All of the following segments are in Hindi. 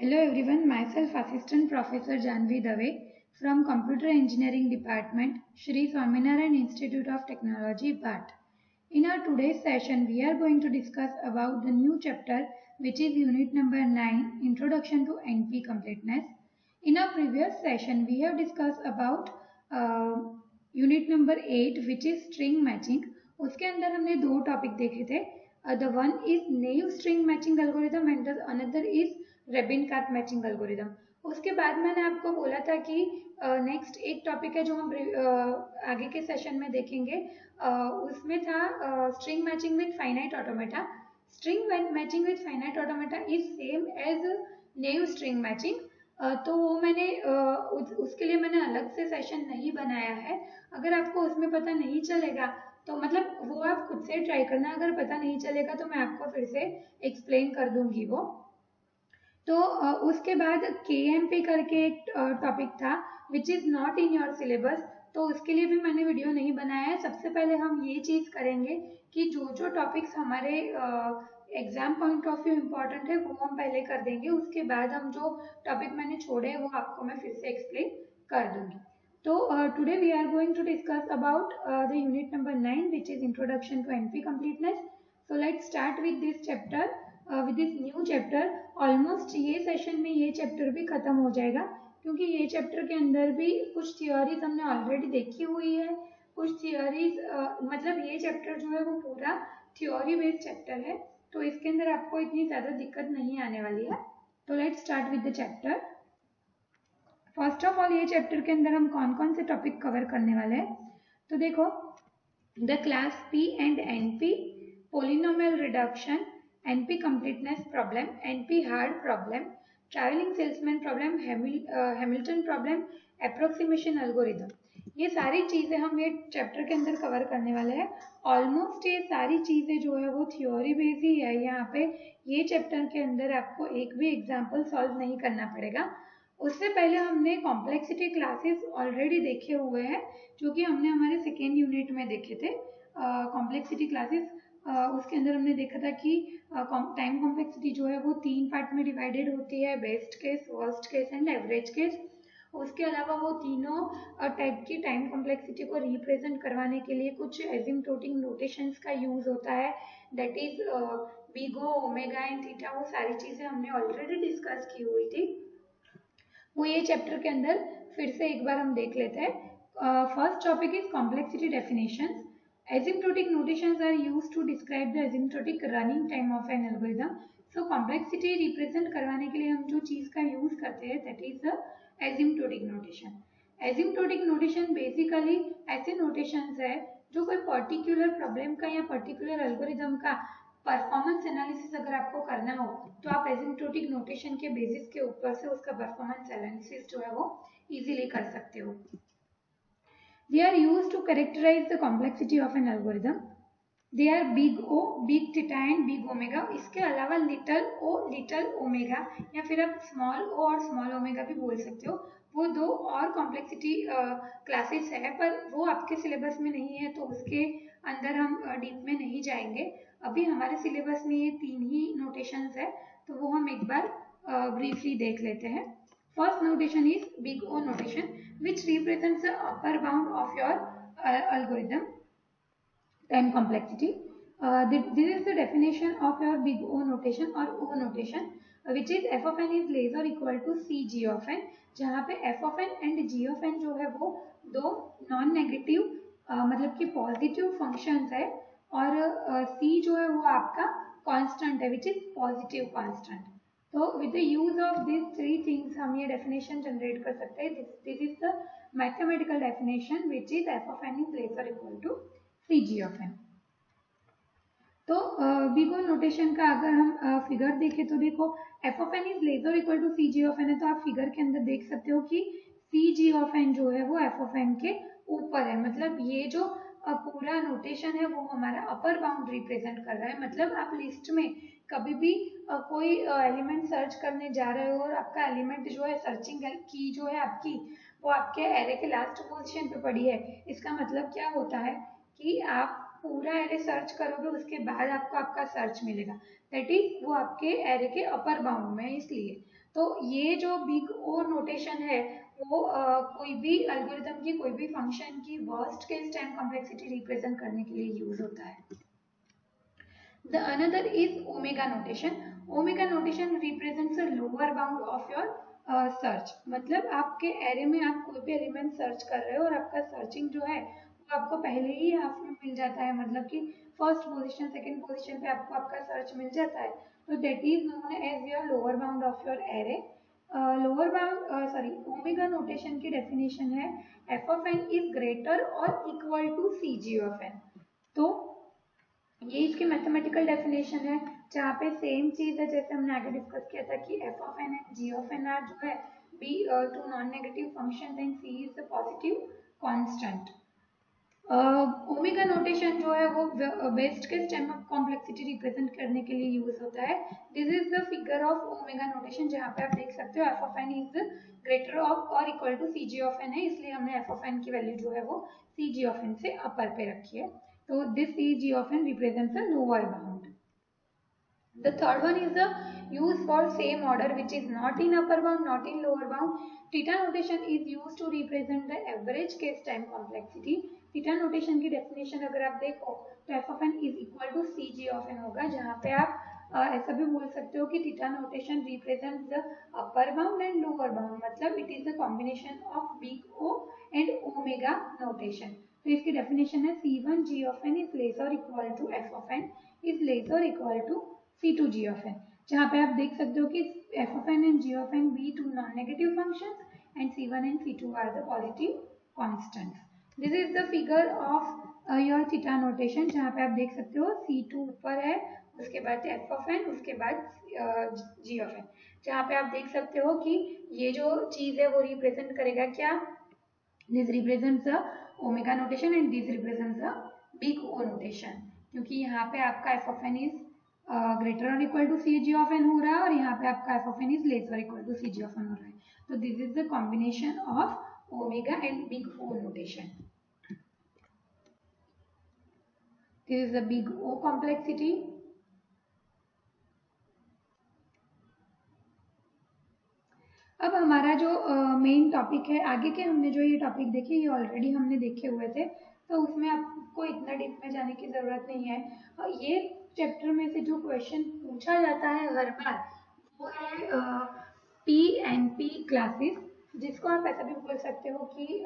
Hello everyone, myself Assistant Professor Janvi Dave from Computer Engineering Department, Shri Swaminarayan Institute of Technology, BAT. In our today's session, we are going to discuss about the new chapter which is unit number 9, Introduction to NP Completeness. In our previous session, we have discussed about unit number 8 which is string matching. उसके अंदर हमने दो टॉपिक देखे थे. The one is naive string matching algorithm and the another is रेबिन-कार्प matching algorithm. उसके बाद मैंने आपको बोला था कि नेक्स्ट एक टॉपिक है जो हम आगे के सेशन में देखेंगे. उसमें था string matching with finite automata. String matching with finite automata is same as naive string matching. तो वो मैंने उसके लिए मैंने अलग से सेशन नहीं बनाया है. अगर आपको उसमें पता नहीं चलेगा तो मतलब वो आप खुद से ट्राई करना. अगर पता नहीं चलेगा तो मैं आपको फिर से एक्सप्लेन कर दूंगी वो. तो उसके बाद KMP करके एक टॉपिक था which is not in your syllabus. तो उसके लिए भी मैंने वीडियो नहीं बनाया है. सबसे पहले हम ये चीज़ करेंगे कि जो टॉपिक्स हमारे exam point of view important है वो हम पहले कर देंगे. उसके बाद हम जो टॉपिक मैंने छोड़े हैं वो आपको मैं फिर से एक्सप्लेन कर दूंगी. तो today we are going to discuss about the unit number 9 which is introduction to NP completeness. So let's start with this chapter. With this new chapter. Almost ये सेशन में ये चैप्टर भी खत्म हो जाएगा क्योंकि ये चैप्टर के अंदर भी कुछ थियोरीज हमने ऑलरेडी देखी हुई है. कुछ थियोरीज मतलब ये चैप्टर जो है वो पूरा थियोरी बेस्ड चैप्टर है. तो इसके अंदर आपको इतनी ज़्यादा दिक्कत नहीं आने वाली है. तो let's start with the chapter. First of all ये चैप्टर के अंदर हम कौन कौन से टॉपिक कवर करने वाले हैं. तो देखो, the class P and NP, polynomial reduction, NP completeness problem, NP hard problem, traveling salesman problem, Hamilton problem, approximation algorithm. ये सारी चीज़ें हम ये चैप्टर के अंदर कवर करने वाले हैं. ऑलमोस्ट ये सारी चीज़ें जो है वो थियोरी बेस्ड ही है. यहाँ पे ये चैप्टर के अंदर आपको एक भी एग्जाम्पल सॉल्व नहीं करना पड़ेगा. उससे पहले हमने कॉम्प्लेक्सिटी क्लासेस ऑलरेडी देखे हुए हैं जो कि हमने हमारे सेकेंड यूनिट में देखे थे. कॉम्प्लेक्सिटी क्लासेस उसके अंदर हमने देखा था कि टाइम कॉम्प्लेक्सिटी जो है वो 3 पार्ट में डिवाइडेड होती है, best case, worst case and average case. उसके अलावा वो तीनों टाइप की टाइम कॉम्प्लेक्सिटी को रिप्रेजेंट करवाने के लिए कुछ एसिम्प्टोटिक नोटेशंस का यूज होता है. That is बीगो, omega and theta. वो सारी चीज़ें हमने ऑलरेडी डिस्कस की हुई थी. वो ये चैप्टर के अंदर फिर से एक बार हम देख लेते हैं. First topic is complexity definitions. Asymptotic notations are used to describe the asymptotic running time of an algorithm. So complexity represent करवाने के लिए हम जो चीज़ का यूज करते हैं that is the asymptotic notation. Asymptotic notation basically ऐसे notations है जो कोई particular problem का या particular algorithm का परफॉर्मेंस एनालिसिस अगर आपको करना हो तो आप एसिम्प्टोटिक नोटेशन के बेसिस के ऊपर से उसका परफॉर्मेंस एनालिसिस जो है वो इजीली कर सकते हो. They are used to characterize the complexity of an algorithm. They are big O, big theta and big omega. इसके अलावा little O, little omega या फिर आप small O और small omega भी बोल सकते हो. वो दो और complexity क्लासेस है पर वो आपके सिलेबस में नहीं है तो उसके अंदर हम डीप में नहीं जाएंगे. अभी हमारे सिलेबस में ये 3 ही नोटेशंस है तो वो हम एक बार ब्रीफली देख लेते हैं. First notation is big O notation which represents the upper bound of your algorithm time complexity. This is the definition of your big O notation or O notation which is f of n is less or equal to c g of n. जहाँ पे f of n and g of n जो है वो दो नॉन नेगेटिव मतलब कि पॉजिटिव फंक्शंस है और c जो है वो आपका कांस्टेंट है which is पॉजिटिव कांस्टेंट. तो with the use of this 3 things हम ये डेफिनेशन जनरेट कर सकते हैं. This is the mathematical definition which is f of n is less or equal to cg of n. तो बिग O नोटेशन का अगर हम फिगर देखें तो देखो f of n is less or equal to cg of n है तो आप फिगर के अंदर देख सकते हो कि cg of n जो है वो f of n के ऊपर है. मतलब ये जो पूरा नोटेशन है वो हमारा अपर बाउंड रिप्रेजेंट कर रहा है. मतलब आप लिस्ट में कभी भी कोई एलिमेंट सर्च करने जा रहे हो और आपका एलिमेंट जो है सर्चिंग की जो है आपकी वो आपके एरे के लास्ट पोजीशन पे पड़ी है. इसका मतलब क्या होता है कि आप पूरा एरे सर्च करोगे उसके बाद आपको आपका सर्च मिलेगा. दैट इज वो आपके एरे के अपर बाउंड में है. इसलिए तो ये जो बिग ओ नोटेशन है वो कोई भी एल्गोरिथम की कोई भी फंक्शन की worst case time complexity represent करने के लिए यूज होता है. The another is omega notation. Omega notation represents a lower bound of your search. मतलब आपके एरे में आप कोई भी एलिमेंट सर्च कर रहे हो और आपका सर्चिंग जो है वो आपको पहले ही हाफ में मिल जाता है, मतलब कि फर्स्ट पोजीशन सेकंड पोजीशन पे आपको आपका सर्च मिल जाता है. तो that is known as your lower bound of your array. Lower bound omega notation की डेफिनेशन है f of n is greater or equal to c g of n. तो ये इसकी मैथमेटिकल डेफिनेशन है जहाँ पे सेम चीज है जैसे हमने आगे डिस्कस किया था कि f of n and g of n are जो है be two non negative function and c is the positive constant. Omega notation जो है वो best case time of complexity represent करने के लिए यूज होता है. This is the figure of omega notation जहाँ पे आप देख सकते हो f of n is greater of or equal to c g of n है, इसलिए हमने एफ ऑफ एन की वैल्यू जो है वो सी जी ऑफ एन से अपर पे रखी है. So this CG of n represents a lower bound. The third one is the use for same order which is not in upper bound, not in lower bound. Theta notation is used to represent the average case time complexity. Theta notation की definition अगर आप देखो तो f of n is equal to CG of n होगा, जहाँ पे आप ऐसा भी बोल सकते हो कि theta notation represents the upper bound and lower bound, मतलब it is the combination of big O and omega notation. तो इसकी डेफिनेशन है C1 G of n is less or equal to f of n is less or equal to C2 G of n, जहाँ पे आप देख सकते हो कि f of n and G of n be two non-negative functions and C1 and C2 are the positive constants. This is the figure of your theta notation जहाँ पे आप देख सकते हो C2 ऊपर है, उसके बाद f of n, उसके बाद G of n, जहाँ पे आप देख सकते हो कि ये जो चीज है वो रिप्रेजेंट करेगा क्या. This represents the omega notation and this represents the big O notation, क्योंकि यहाँ पे आपका f of n is greater or equal to c g of n हो रहा है और यहाँ पे आपका f of n is less or equal to c g of n हो रहा है. तो this is the combination of omega and big O notation. This is the big O complexity. अब हमारा जो मेन टॉपिक है आगे के, हमने जो ये टॉपिक देखे ये ऑलरेडी हमने देखे हुए थे, तो उसमें आपको इतना डीप में जाने की ज़रूरत नहीं है. ये चैप्टर में से जो क्वेश्चन पूछा जाता है हर बार वो है PNP क्लासेस, जिसको आप ऐसा भी बोल सकते हो कि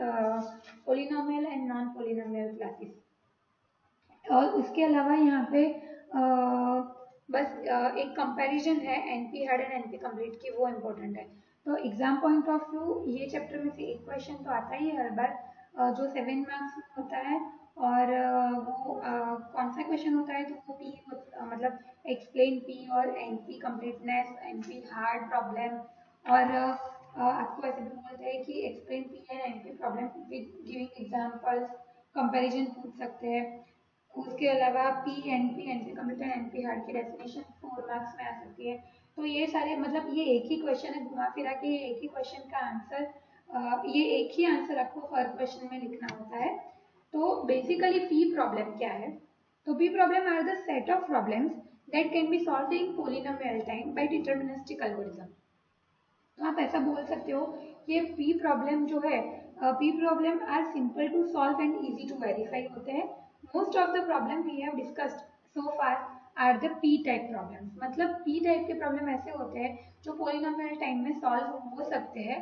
polynomial and non polynomial classes. और उसके अलावा यहाँ पे बस एक कंपैरिजन है NP hard and NP complete की, वो इम्पोर्टेंट है. तो एग्जाम पॉइंट ऑफ व्यू ये चैप्टर में से एक क्वेश्चन तो आता ही है हर बार, जो 7 मार्क्स में होता है. और वो कौन सा क्वेश्चन होता है, तो वो P मतलब एक्सप्लेन P और NP completeness, NP hard problem, और आपको ऐसे भी बोलते हैं कि explain P and NP problem with giving examples, comparison पूछ सकते हैं. उसके अलावा PNP NP complete and NP hard की डेफिनेशन 4 मार्क्स में आ सकती है. तो ये सारे मतलब ये एक ही क्वेश्चन है, घुमा फिरा के ये एक ही क्वेश्चन का आंसर, ये एक ही आंसर आपको हर क्वेश्चन में लिखना होता है. तो बेसिकली P प्रॉब्लम क्या है, तो P problem are the set of problems that can be solved in polynomial time by deterministic algorithm. तो आप ऐसा बोल सकते हो ये P प्रॉब्लम जो है, P problem are simple to solve and easy to verify होते हैं. Most of the problem we have discussed so far are the P type problems. मतलब P टाइप के प्रॉब्लम ऐसे होते हैं जो पॉलिनोमियल टाइम में सॉल्व हो सकते हैं,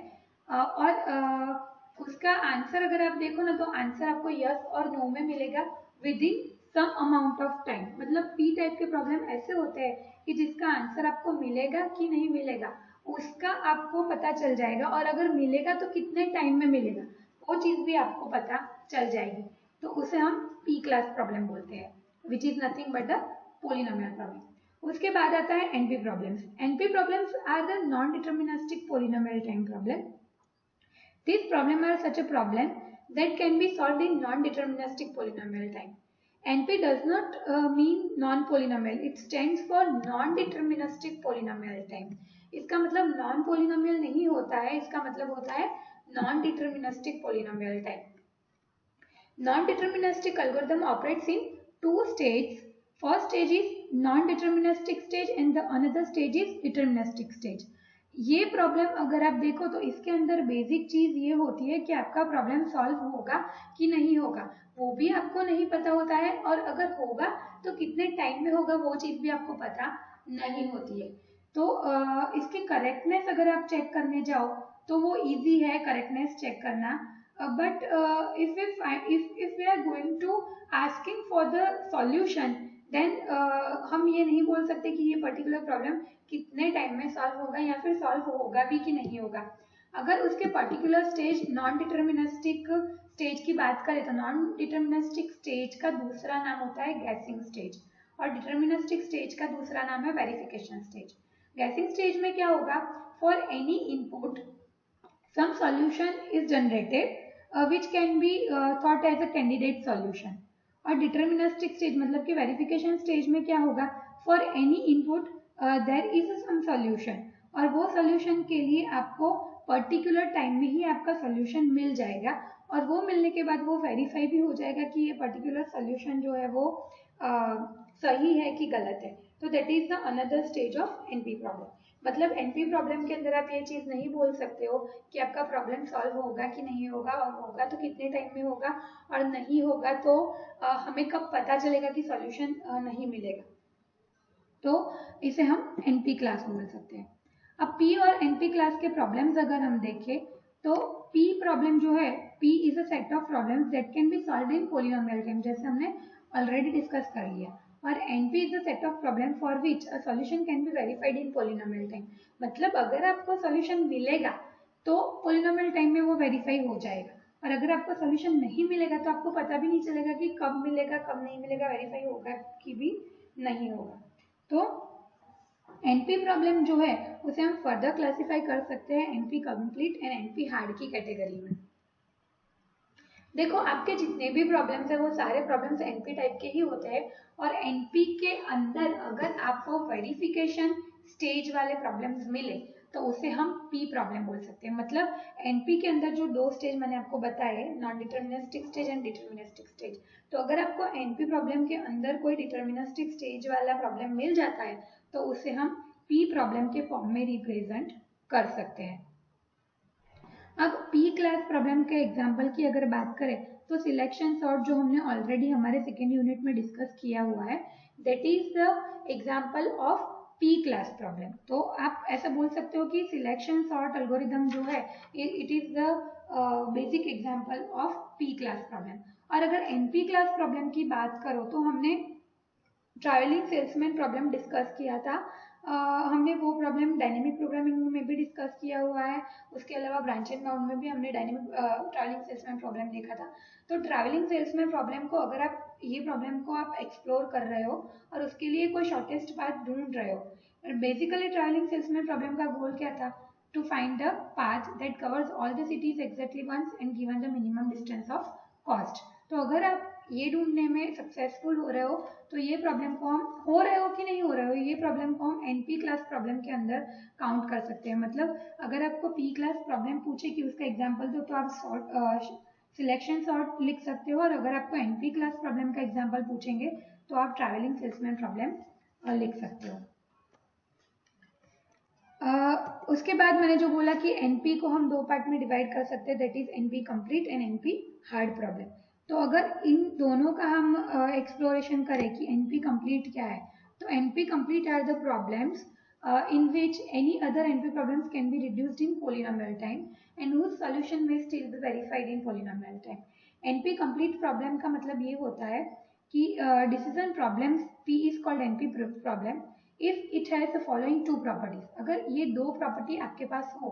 और उसका आंसर अगर आप देखो ना तो आंसर आपको यस और नो में मिलेगा within some amount of time. मतलब P टाइप के प्रॉब्लम ऐसे होते हैं कि जिसका आंसर आपको मिलेगा कि नहीं मिलेगा उसका आपको पता चल जाएगा, और अगर मिलेगा तो कितने टाइम में मिलेगा वो चीज़ भी आपको पता चल जाएगी. तो उसे हम P क्लास प्रॉब्लम बोलते हैं, which is nothing but the polynomial problem. उसके बाद आता है NP problems. NP problems are the non deterministic polynomial time problem. These problems are such a problem that can be solved in non-deterministic polynomial time. NP does not mean non-polynomial. It stands for non-deterministic polynomial time. इसका मतलब नॉन पोलिनोमियल नहीं होता है, इसका मतलब होता है non deterministic polynomial time. Non-deterministic algorithm operates in two stages. First stage is non-deterministic stage and the another stage is deterministic stage. ये प्रॉब्लम अगर आप देखो तो इसके अंदर बेसिक चीज ये होती है कि आपका प्रॉब्लम सॉल्व होगा कि नहीं होगा, वो भी आपको नहीं पता होता है, और अगर होगा तो कितने टाइम में होगा वो चीज भी आपको पता नहीं होती है। तो इसकी करेक्टनेस अगर आप चेक करने जाओ तो वो इजी है करेक्टनेस चेक करना, but if we are going to asking for the solution, then हम ये नहीं बोल सकते कि ये पर्टिकुलर प्रॉब्लम कितने टाइम में सॉल्व होगा या फिर सॉल्व होगा भी कि नहीं होगा। अगर उसके particular stage non deterministic stage की बात करें तो नॉन डिटर्मिनिस्टिक स्टेज का दूसरा नाम होता है गैसिंग स्टेज, और डिटर्मिनिस्टिक स्टेज का दूसरा नाम है वेरिफिकेशन स्टेज। गैसिंग स्टेज में क्या होगा, for any input some solution is generated which can be thought as a candidate solution। और डिटर्मिनिस्टिक स्टेज मतलब कि वेरिफिकेशन स्टेज में क्या होगा, for any input there is some solution, और वो सॉल्यूशन के लिए आपको पर्टिकुलर टाइम में ही आपका सॉल्यूशन मिल जाएगा, और वो मिलने के बाद वो वेरीफाई भी हो जाएगा कि ये पर्टिकुलर सॉल्यूशन जो है वो सही है कि गलत है। तो that is the another stage of NP problem. मतलब एनपी प्रॉब्लम के अंदर आप ये चीज नहीं बोल सकते हो कि आपका प्रॉब्लम सॉल्व होगा कि नहीं होगा, और होगा तो कितने टाइम में होगा, और नहीं होगा तो हमें कब पता चलेगा कि सॉल्यूशन नहीं मिलेगा। तो इसे हम एनपी क्लास बोल सकते हैं। अब पी और एनपी क्लास के प्रॉब्लम्स अगर हम देखें तो पी प्रॉब्लम जो है, P is a set of problems that can be solved in polynomial time, जैसे हमने ऑलरेडी डिस्कस कर लिया। और NP is a set of problem for which a solution can be verified in polynomial time. मतलब अगर आपको सॉल्यूशन मिलेगा तो पॉलिनोमियल टाइम में वो वेरीफाई हो जाएगा, और अगर आपको सॉल्यूशन नहीं मिलेगा तो आपको पता भी नहीं चलेगा कि कब मिलेगा कब नहीं मिलेगा, वेरीफाई होगा कि भी नहीं होगा। तो एनपी प्रॉब्लम जो है उसे हम फर्दर क्लासिफाई कर सकते हैं NP complete and NP hard की कैटेगरी में। देखो आपके जितने भी प्रॉब्लम्स है वो सारे प्रॉब्लम्स एनपी टाइप के ही होते हैं, और एनपी के अंदर अगर आपको वेरिफिकेशन स्टेज वाले प्रॉब्लम्स मिले तो उसे हम पी प्रॉब्लम बोल सकते हैं। मतलब एनपी के अंदर जो दो स्टेज मैंने आपको बताए, non deterministic stage and deterministic stage, तो अगर आपको एनपी प्रॉब्लम के अंदर कोई डिटर्मिनिस्टिक स्टेज वाला प्रॉब्लम मिल जाता है तो उसे हम पी प्रॉब्लम के फॉर्म में रिप्रेजेंट कर सकते हैं। अब पी क्लास प्रॉब्लम के एग्जाम्पल की अगर बात करें तो सिलेक्शन सॉर्ट जो हमने ऑलरेडी हमारे सेकेंड यूनिट में डिस्कस किया हुआ है, that is the example of P class problem. तो आप ऐसा बोल सकते हो कि सिलेक्शन सॉर्ट एल्गोरिदम जो है it is the basic example of P class problem. और अगर एनपी क्लास प्रॉब्लम की बात करो तो हमने ट्रैवलिंग सेल्समैन प्रॉब्लम डिस्कस किया था, हमने वो प्रॉब्लम डायनेमिक प्रोग्रामिंग में भी डिस्कस किया हुआ है, उसके अलावा ब्रांच एंड बाउंड में भी हमने डायनेमिक ट्रैवलिंग सेल्समैन प्रॉब्लम देखा था। तो ट्रैवलिंग सेल्समैन प्रॉब्लम को अगर आप ये प्रॉब्लम को आप एक्सप्लोर कर रहे हो और उसके लिए कोई शॉर्टेस्ट पाथ ढूंढ रहे हो, बेसिकली ट्रैवलिंग सेल्समैन प्रॉब्लम का गोल क्या था, to find the path that covers all the cities exactly once and given the minimum distance of cost. तो अगर आप ये ढूंढने में सक्सेसफुल हो रहे हो तो ये प्रॉब्लम को हम, हो रहे हो कि नहीं हो रहे हो, ये प्रॉब्लम को हम एनपी क्लास प्रॉब्लम के अंदर काउंट कर सकते हैं। मतलब अगर आपको पी क्लास प्रॉब्लम पूछे कि उसका एग्जांपल दो तो आप सिलेक्शन सॉर्ट लिख सकते हो, और अगर आपको एनपी क्लास प्रॉब्लम का एग्जांपल पूछेंगे तो आप ट्रैवलिंग सेल्समैन प्रॉब्लम लिख सकते हो। उसके बाद मैंने जो बोला कि एनपी को हम दो पार्ट में डिवाइड कर सकते हैं, that is NP complete and NP hard problem. तो अगर इन दोनों का हम एक्सप्लोरेशन करें कि एनपी कंप्लीट क्या है, तो NP complete are the problems in which any other NP problems can be reduced in polynomial time and whose solution may still be verified in polynomial time। NP complete problem का मतलब ये होता है कि decision problems P is called NP problem if it has the following two properties। अगर ये दो प्रॉपर्टी आपके पास हो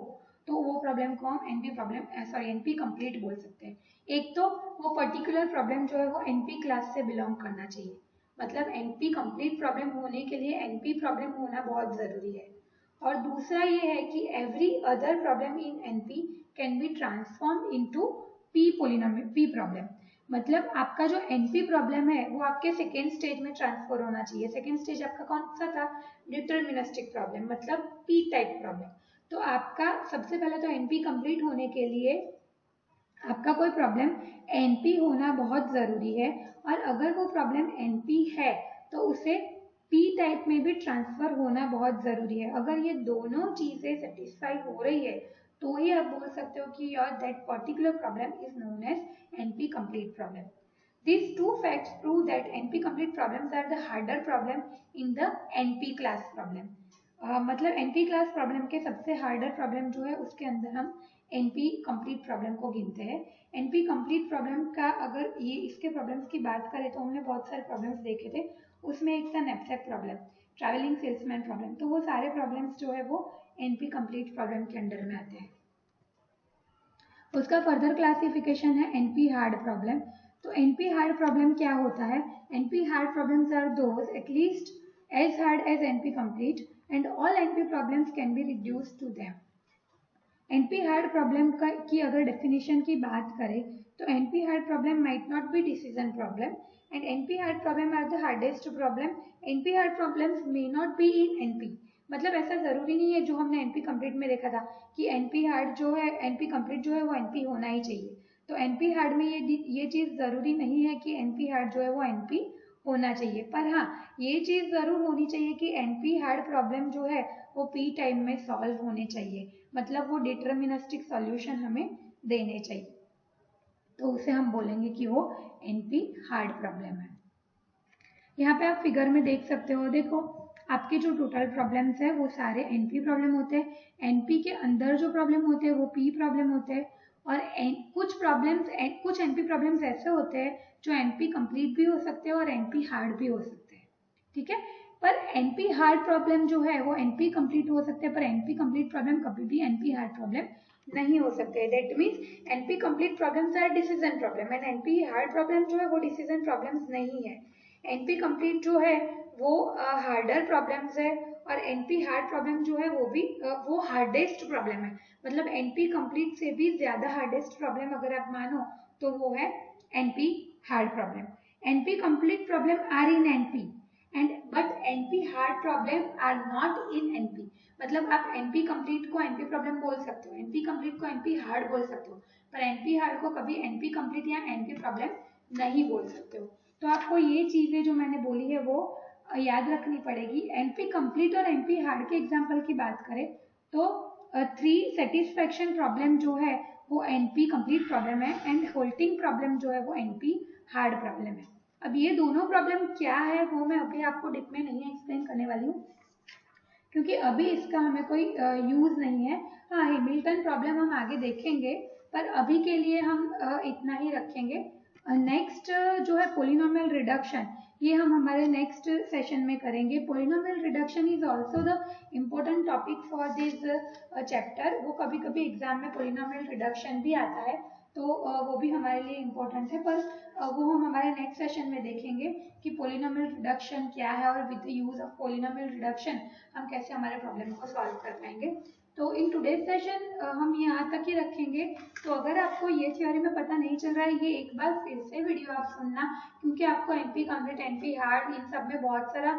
तो वो प्रॉब्लम को हम NP प्रॉब्लम NP कंप्लीट बोल सकते हैं। एक तो वो पर्टिकुलर प्रॉब्लम जो है वो NP क्लास से बिलोंग करना चाहिए, मतलब एनपी कंप्लीट प्रॉब्लम होने के लिए एनपी प्रॉब्लम होना बहुत जरूरी है। और दूसरा ये है कि every other problem in NP can be transform into P polynomial P problem. मतलब आपका जो एनपी प्रॉब्लम है वो आपके सेकेंड स्टेज में ट्रांसफर होना चाहिए। सेकेंड स्टेज आपका कौन सा था, डिटर्मिनिस्टिक प्रॉब्लम, मतलब पी टाइप प्रॉब्लम। तो आपका सबसे पहले तो एनपी कंप्लीट होने के लिए आपका कोई प्रॉब्लम एनपी होना बहुत ज़रूरी है, और अगर वो प्रॉब्लम एनपी है तो उसे पी टाइप में भी ट्रांसफर होना बहुत जरूरी है। अगर ये दोनों चीजें सेटिस्फाई हो रही है तो ही आप बोल सकते हो कि your that particular problem is known as NP complete problem. These two facts prove that NP complete problems are the harder problem in the NP class problem. मतलब NP क्लास प्रॉब्लम के सबसे हार्डर प्रॉब्लम जो है उसके अंदर हम NP कंप्लीट प्रॉब्लम को गिनते हैं। NP कंप्लीट प्रॉब्लम का अगर ये इसके प्रॉब्लम्स की बात करें तो हमने बहुत सारे प्रॉब्लम्स देखे थे। उसमें एक था knapsack problem, travelling salesman problem, तो वो सारे प्रॉब्लम्स जो है वो NP कंप्लीट प्रॉब्लम के अंडर में आते हैं। उसका फर्दर क्लासिफिकेशन है NP हार्ड प्रॉब्लम। तो NP हार्ड प्रॉब्लम क्या होता है? NP hard problems are those at least as hard as NP complete and all NP problems can be reduced to them. NP hard problem की अगर डेफिनेशन की बात करें तो NP hard problem might not be decision problem and NP hard problem are the hardest problem. NP hard problems may not be in NP, मतलब ऐसा जरूरी नहीं है जो हमने NP कंप्लीट में देखा था कि NP हार्ड जो है NP कंप्लीट जो है वो NP होना ही चाहिए। तो NP हार्ड में ये चीज जरूरी नहीं है कि NP हार्ड जो है वो NP होना चाहिए, पर हाँ ये चीज जरूर होनी चाहिए कि NP हार्ड प्रॉब्लम जो है वो P टाइम में सॉल्व होने चाहिए, मतलब वो डिटर्मिनिस्टिक सॉल्यूशन हमें देने चाहिए, तो उसे हम बोलेंगे कि वो NP हार्ड प्रॉब्लम है। यहाँ पे आप फिगर में देख सकते हो, देखो आपके जो टोटल प्रॉब्लम्स है वो सारे NP प्रॉब्लम होते हैं। NP के अंदर जो प्रॉब्लम होते हैं वो P प्रॉब्लम होते हैं और कुछ NP प्रॉब्लम्स ऐसे होते हैं जो NP कंप्लीट भी हो सकते हैं और NP हार्ड भी हो सकते हैं, ठीक है। पर NP हार्ड प्रॉब्लम जो है वो NP कंप्लीट हो सकते हैं, पर NP कंप्लीट प्रॉब्लम कभी भी NP हार्ड प्रॉब्लम नहीं हो सकते। That means NP complete problems are decision problem and NP hard problem जो है वो डिसीजन प्रॉब्लम्स नहीं है। NP कंप्लीट जो है वो हार्डर प्रॉब्लम्स है और NP हार्ड प्रॉब्लम जो है वो भी वो हार्डेस्ट प्रॉब्लम है, मतलब NP कंप्लीट से भी ज्यादा हार्डेस्ट प्रॉब्लम अगर आप मानो तो वो है NP hard problem. NP complete problem are in NP and but NP hard problem are not in NP, मतलब आप NP कंप्लीट को NP प्रॉब्लम बोल सकते हो, NP कंप्लीट को NP हार्ड बोल सकते हो, पर NP हार्ड को कभी NP कंप्लीट या NP प्रॉब्लम नहीं बोल सकते हो। तो आपको ये चीजें जो मैंने बोली है वो याद रखनी पड़ेगी। NP कंप्लीट और NP हार्ड के एग्जाम्पल की बात करें तो 3 सेटिस्फैक्शन प्रॉब्लम जो है वो NP कंप्लीट प्रॉब्लम है एंड होल्टिंग प्रॉब्लम जो है वो NP हार्ड प्रॉब्लम है। अब ये दोनों प्रॉब्लम क्या है वो मैं अभी आपको डिप में नहीं एक्सप्लेन करने वाली हूँ क्योंकि अभी इसका हमें कोई यूज नहीं है। हाँ, हैमिल्टन प्रॉब्लम हम आगे देखेंगे, पर अभी के लिए हम इतना ही रखेंगे। नेक्स्ट जो है पोलिनोमियल रिडक्शन, ये हम हमारे नेक्स्ट सेशन में करेंगे। Polynomial reduction is also the important topic for this chapter. वो कभी कभी एग्जाम में पोलिनोमियल रिडक्शन भी आता है, तो वो भी हमारे लिए इम्पोर्टेंट है, पर वो हम हमारे नेक्स्ट सेशन में देखेंगे कि पोलिनोमियल रिडक्शन क्या है और with the use of polynomial reduction हम कैसे हमारे प्रॉब्लम को सॉल्व कर पाएंगे। तो इन टुडेज सेशन हम यहाँ तक ही रखेंगे। तो अगर आपको ये थ्योरी में पता नहीं चल रहा है, ये एक बार फिर से वीडियो आप सुनना, क्योंकि आपको NP complete NP hard in सब में बहुत सारा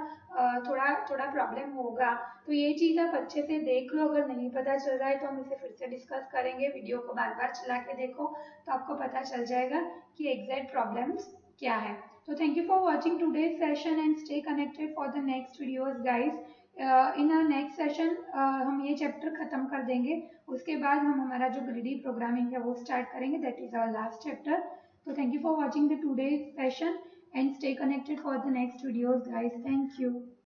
थोड़ा प्रॉब्लम होगा, तो ये चीज़ आप अच्छे से देख लो। अगर नहीं पता चल रहा है तो हम इसे फिर से डिस्कस करेंगे। वीडियो को बार बार चला के देखो तो आपको पता चल जाएगा कि एग्जैक्ट प्रॉब्लम्स क्या है। तो thank you for watching today's session and stay connected for the next videos guys. In a next session हम ये चैप्टर खत्म कर देंगे, उसके बाद हम हमारा जो ग्रिडी प्रोग्रामिंग है वो स्टार्ट करेंगे, that is our last chapter. तो thank you for watching the today session and stay connected for the next videos guys. Thank you.